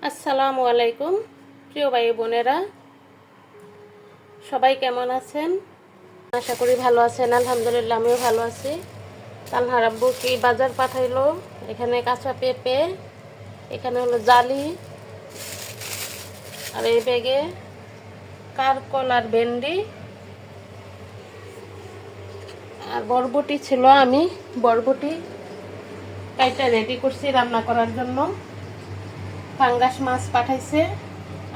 আসসালামু আলাইকুম প্রিয় ভাই বোনেরা, সবাই কেমন আছেন? আশা করি ভালো আছেন। আলহামদুলিল্লাহ, আমিও ভালো আছি। তানহার আব্বু কি বাজার পাঠাইলো। এখানে কাঁচা পেঁপে, এখানে হলো জালি, আর এই ব্যাগে কারকল আর ভেন্ডি আর বরবটি ছিল। আমি বরবটি কাইটা রেডি করছি রান্না করার জন্য। পাঙ্গাস মাছ পাঠাইছে,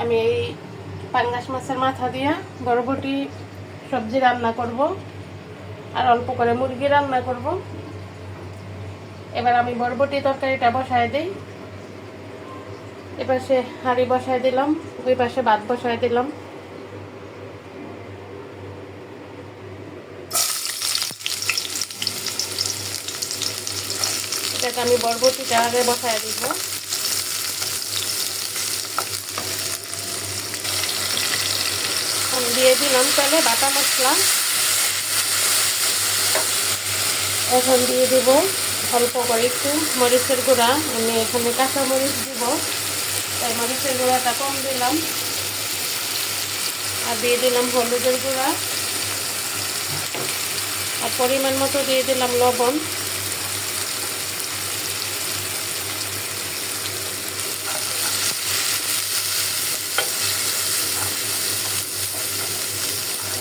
আমি এই পাঙ্গাস মাছের মাথা দিয়া বরবটি সবজি রান্না করব আর অল্প করে মুরগি রান্না করব। এবার আমি বরবটি তরকারিটা বসায় দিই। এপাশে হাঁড়ি বসায় দিলাম, ওই পাশে ভাত বসায় দিলাম। এটাকে আমি বরবটিটা আগে বসায় দিব। আমি দিয়ে দিলাম তেলে বাটা মশলা। এখন দিয়ে দিব অল্প করে একটু মরিচের গুঁড়া। আমি এখানে কাঁচা মরিচ দিব, তাই মরিচের গুঁড়াটা কম দিলাম। আর দিয়ে দিলাম হলুদের গুঁড়া, আর পরিমাণ মতো দিয়ে দিলাম লবণ।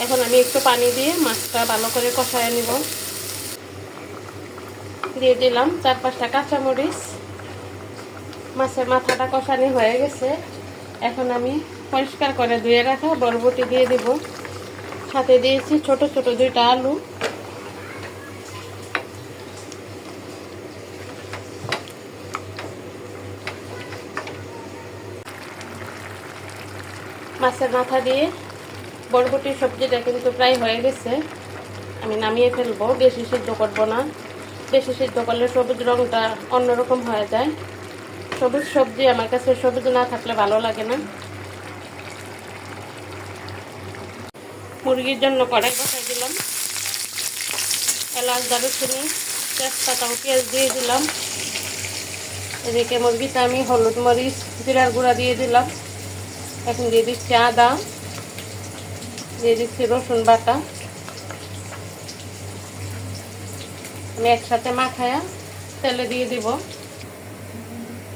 এখন আমি একটু পানি দিয়ে মাছটা ভালো করে কষায় নিব। দিয়ে দিলাম 4-5টা কাঁচামরিচ। মাছের মাথাটা কষানি হয়ে গেছে। এখন আমি পরিষ্কার করে ধুয়ে রাখা বরবটি দিয়ে দিব। সাথে দিয়েছি ছোট ছোট 2টা আলু। মাছের মাথা দিয়ে বরবটির সবজিটা কিন্তু প্রায় হয়ে গেছে। আমি নামিয়ে ফেলবো, বেশি সিদ্ধ করবো না। বেশি সিদ্ধ করলে সবুজ রঙটা অন্যরকম হয়ে যায়। সবুজ সবজি আমার কাছে সবুজ না থাকলে ভালো লাগে না। মুরগির জন্য কড়াই বসাই দিলাম। এলাচ, দারুচিনি, তেজপাতা ও পেঁয়াজ দিয়ে দিলাম। এদিকে মুরগিতে আমি হলুদ, মরিচ, জিরার গুঁড়া দিয়ে দিলাম। এখন দিয়ে দিচ্ছি আদা, দিয়ে দিচ্ছি রসুন বাটা। আমি একসাথে মাখায়া তেলে দিয়ে দিব।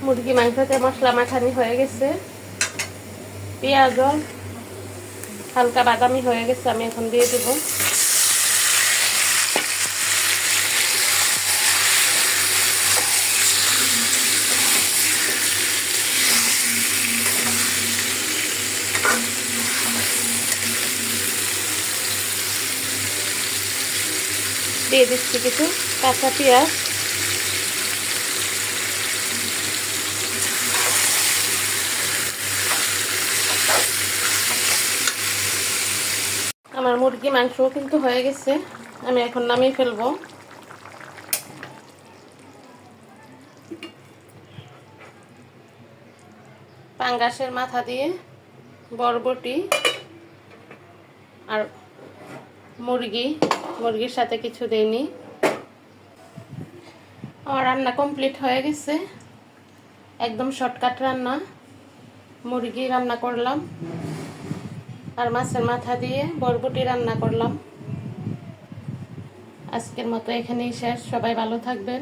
মুরগি মাংসতে মশলা মাখানি হয়ে গেছে। পেঁয়াজও হালকা বাদামি হয়ে গেছে, আমি এখন দিয়ে দেব। দিয়ে দিচ্ছি কিছু কাঁচা পেঁয়াজ। আমার মুরগি মাংসও কিন্তু হয়ে গেছে, আমি এখন নামিয়ে ফেলবো। পাঙ্গাসের মাথা দিয়ে বরবটি আর মুরগির সাথে কিছু দেইনি। আমার রান্না কমপ্লিট হয়ে গেছে, একদম শর্টকাট রান্না। মুরগি রান্না করলাম আর মাছের মাথা দিয়ে বরবটি রান্না করলাম। আজকের মতো এখানেই শেষ। সবাই ভালো থাকবেন।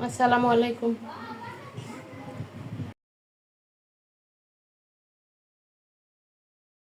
আসসালামু আলাইকুম।